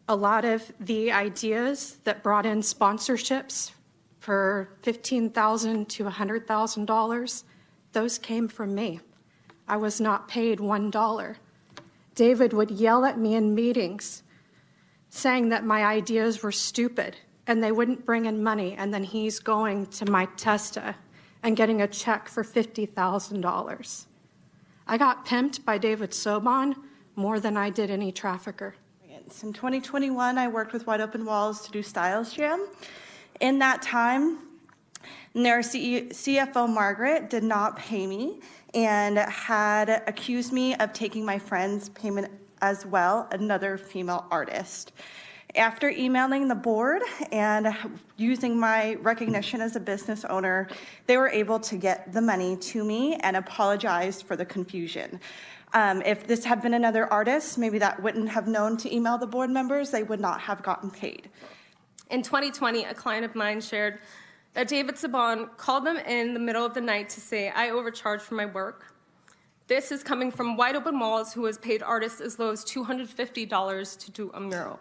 A lot of the ideas that brought in sponsorships for $15,000 to $100,000, those came from me. I was not paid $1. David would yell at me in meetings saying that my ideas were stupid and they wouldn't bring in money, and then he's going to my Testa and getting a check for $50,000. I got pimped by David Sobon more than I did any trafficker. In 2021, I worked with Wide Open Walls to do Styles Jam. In that time, their CFO, Margaret, did not pay me and had accused me of taking my friend's payment as well, another female artist. After emailing the board and using my recognition as a business owner, they were able to get the money to me and apologized for the confusion. If this had been another artist, maybe that wouldn't have known to email the board members. They would not have gotten paid. In 2020, a client of mine shared that David Sobon called them in the middle of the night to say, "I overcharged for my work." This is coming from Wide Open Walls, who has paid artists as low as $250 to do a mural.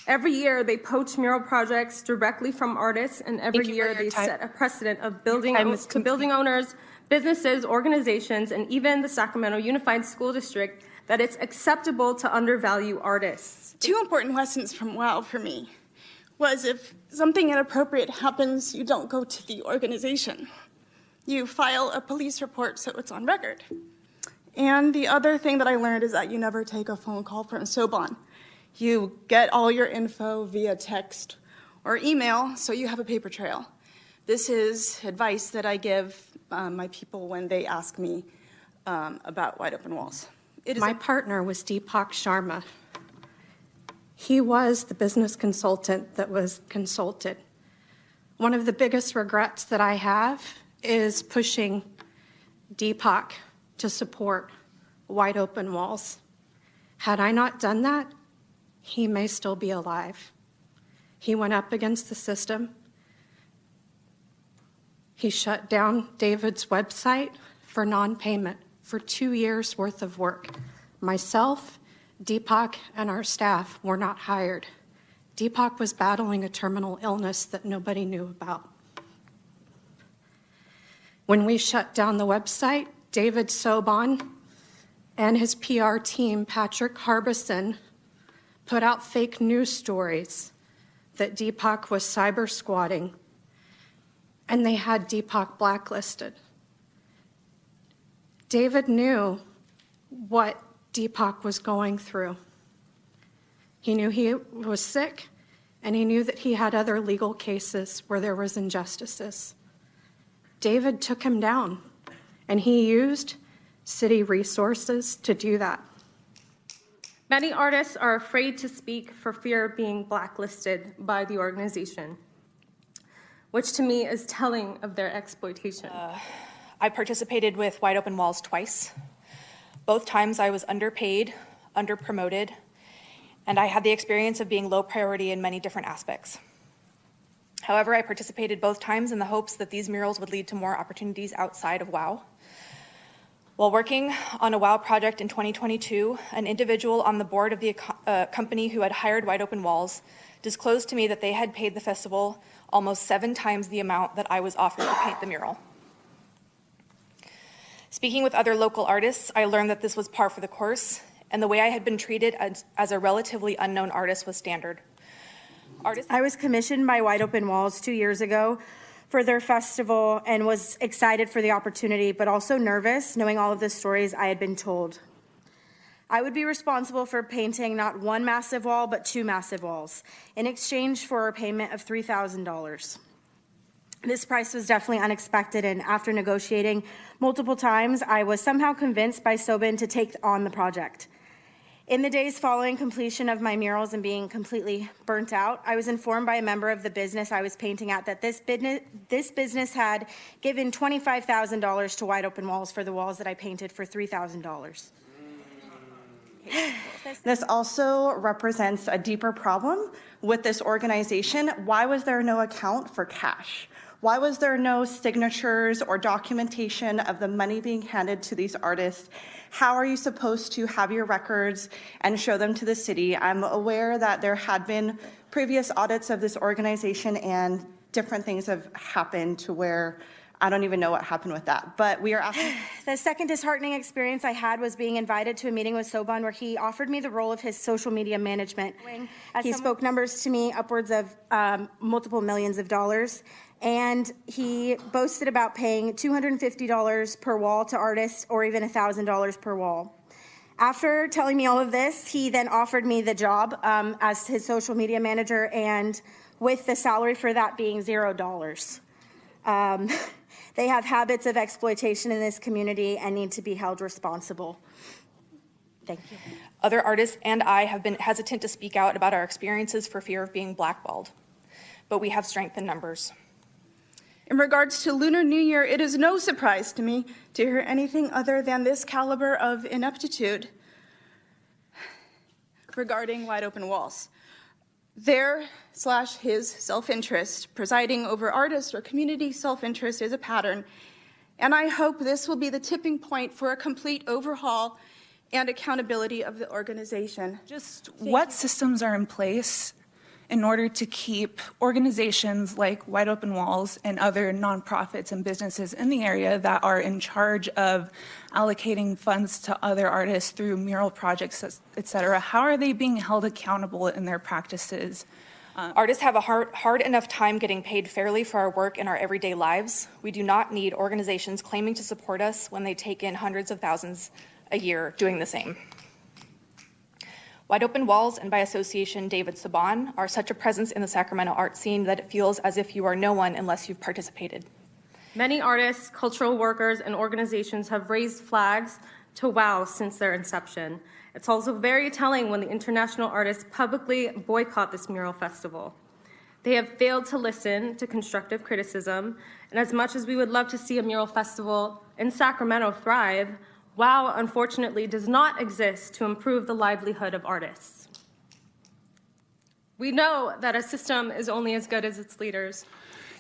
Every year, they poach mural projects directly from artists, and every year they set a precedent of building owners, businesses, organizations, and even the Sacramento Unified School District that it's acceptable to undervalue artists. Two important lessons from WOW for me was if something inappropriate happens, you don't go to the organization. You file a police report so it's on record. And the other thing that I learned is that you never take a phone call from Sobon. You get all your info via text or email so you have a paper trail. This is advice that I give my people when they ask me about Wide Open Walls. My partner was Deepak Sharma. He was the business consultant that was consulted. One of the biggest regrets that I have is pushing Deepak to support Wide Open Walls. Had I not done that, he may still be alive. He went up against the system. He shut down David's website for non-payment for 2 years' worth of work. Myself, Deepak, and our staff were not hired. Deepak was battling a terminal illness that nobody knew about. When we shut down the website, David Sobon and his PR team, Patrick Harbison, put out fake news stories that Deepak was cyber squatting, and they had Deepak blacklisted. David knew what Deepak was going through. He knew he was sick, and he knew that he had other legal cases where there was injustices. David took him down, and he used city resources to do that. Many artists are afraid to speak for fear of being blacklisted by the organization, which to me is telling of their exploitation. I participated with Wide Open Walls twice. Both times I was underpaid, underpromoted, and I had the experience of being low priority in many different aspects. However, I participated both times in the hopes that these murals would lead to more opportunities outside of WOW. While working on a WOW project in 2022, an individual on the board of the company who had hired Wide Open Walls disclosed to me that they had paid the festival almost 7 times the amount that I was offered to paint the mural. Speaking with other local artists, I learned that this was par for the course, and the way I had been treated as a relatively unknown artist was standard. I was commissioned by Wide Open Walls 2 years ago for their festival and was excited for the opportunity, but also nervous knowing all of the stories I had been told. I would be responsible for painting not one massive wall, but 2 massive walls in exchange for a payment of $3,000. This price was definitely unexpected, and after negotiating multiple times, I was somehow convinced by Sobon to take on the project. In the days following completion of my murals and being completely burnt out, I was informed by a member of the business I was painting at that this business had given $25,000 to Wide Open Walls for the walls that I painted for $3,000. This also represents a deeper problem with this organization. Why was there no account for cash? Why was there no signatures or documentation of the money being handed to these artists? How are you supposed to have your records and show them to the city? I'm aware that there had been previous audits of this organization and different things have happened to where I don't even know what happened with that, but we are asking. The second disheartening experience I had was being invited to a meeting with Sobon where he offered me the role of his social media management. He spoke numbers to me, upwards of multiple millions of dollars, and he boasted about paying $250 per wall to artists or even $1,000 per wall. After telling me all of this, he then offered me the job as his social media manager, and with the salary for that being $0. They have habits of exploitation in this community and need to be held responsible. Thank you. Other artists and I have been hesitant to speak out about our experiences for fear of being blackballed, but we have strength in numbers. In regards to Lunar New Year, it is no surprise to me to hear anything other than this caliber of ineptitude regarding Wide Open Walls. Their/his self-interest presiding over artist or community self-interest is a pattern, and I hope this will be the tipping point for a complete overhaul and accountability of the organization. Just what systems are in place in order to keep organizations like Wide Open Walls and other nonprofits and businesses in the area that are in charge of allocating funds to other artists through mural projects, et cetera, how are they being held accountable in their practices? Artists have a hard enough time getting paid fairly for our work in our everyday lives. We do not need organizations claiming to support us when they take in hundreds of thousands a year doing the same. Wide Open Walls, and by association David Sobon, are such a presence in the Sacramento art scene that it feels as if you are no one unless you've participated. Many artists, cultural workers, and organizations have raised flags to WOW since their inception. It's also very telling when the international artists publicly boycott this mural festival. They have failed to listen to constructive criticism, and as much as we would love to see a mural festival in Sacramento thrive, WOW unfortunately does not exist to improve the livelihood of artists. We know that a system is only as good as its leaders.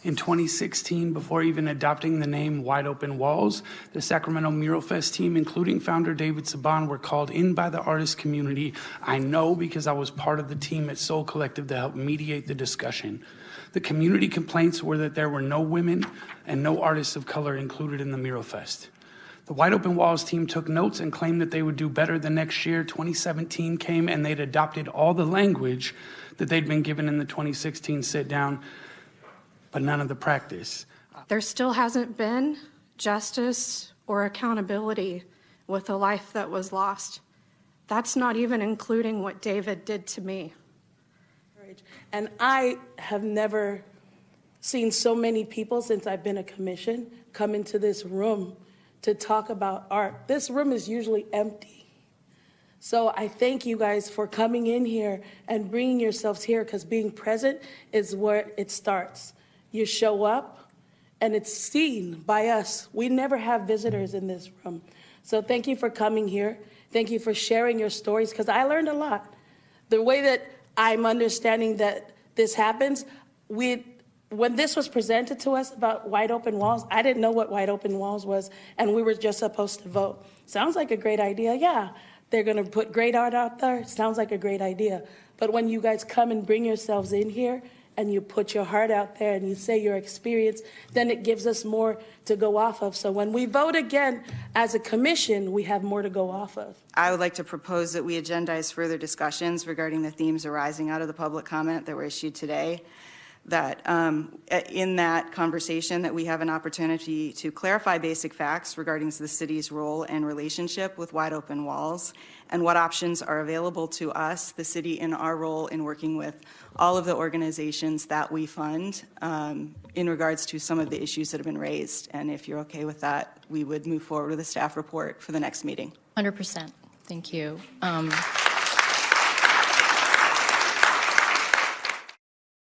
In 2016, before even adopting the name Wide Open Walls, the Sacramento Mural Fest team, including founder David Sobon, were called in by the artist community. I know because I was part of the team at Soul Collective to help mediate the discussion. The community complaints were that there were no women and no artists of color included in the Mural Fest. The Wide Open Walls team took notes and claimed that they would do better the next year. 2017 came and they'd adopted all the language that they'd been given in the 2016 sit-down, but none of the practice. There still hasn't been justice or accountability with a life that was lost. That's not even including what David did to me. And I have never seen so many people since I've been a commission come into this room to talk about art. This room is usually empty. So I thank you guys for coming in here and bringing yourselves here, because being present is where it starts. You show up and it's seen by us. We never have visitors in this room. So thank you for coming here. Thank you for sharing your stories, because I learned a lot. The way that I'm understanding that this happens, when this was presented to us about Wide Open Walls, I didn't know what Wide Open Walls was, and we were just supposed to vote. Sounds like a great idea. Yeah, they're going to put great art out there. Sounds like a great idea. But when you guys come and bring yourselves in here and you put your heart out there and you say your experience, then it gives us more to go off of. So when we vote again as a commission, we have more to go off of. I would like to propose that we agendize further discussions regarding the themes arising out of the public comment that were issued today. That in that conversation that we have an opportunity to clarify basic facts regarding the city's role and relationship with Wide Open Walls and what options are available to us, the city, in our role in working with all of the organizations that we fund in regards to some of the issues that have been raised. And if you're okay with that, we would move forward with a staff report for the next meeting. 100%. Thank you.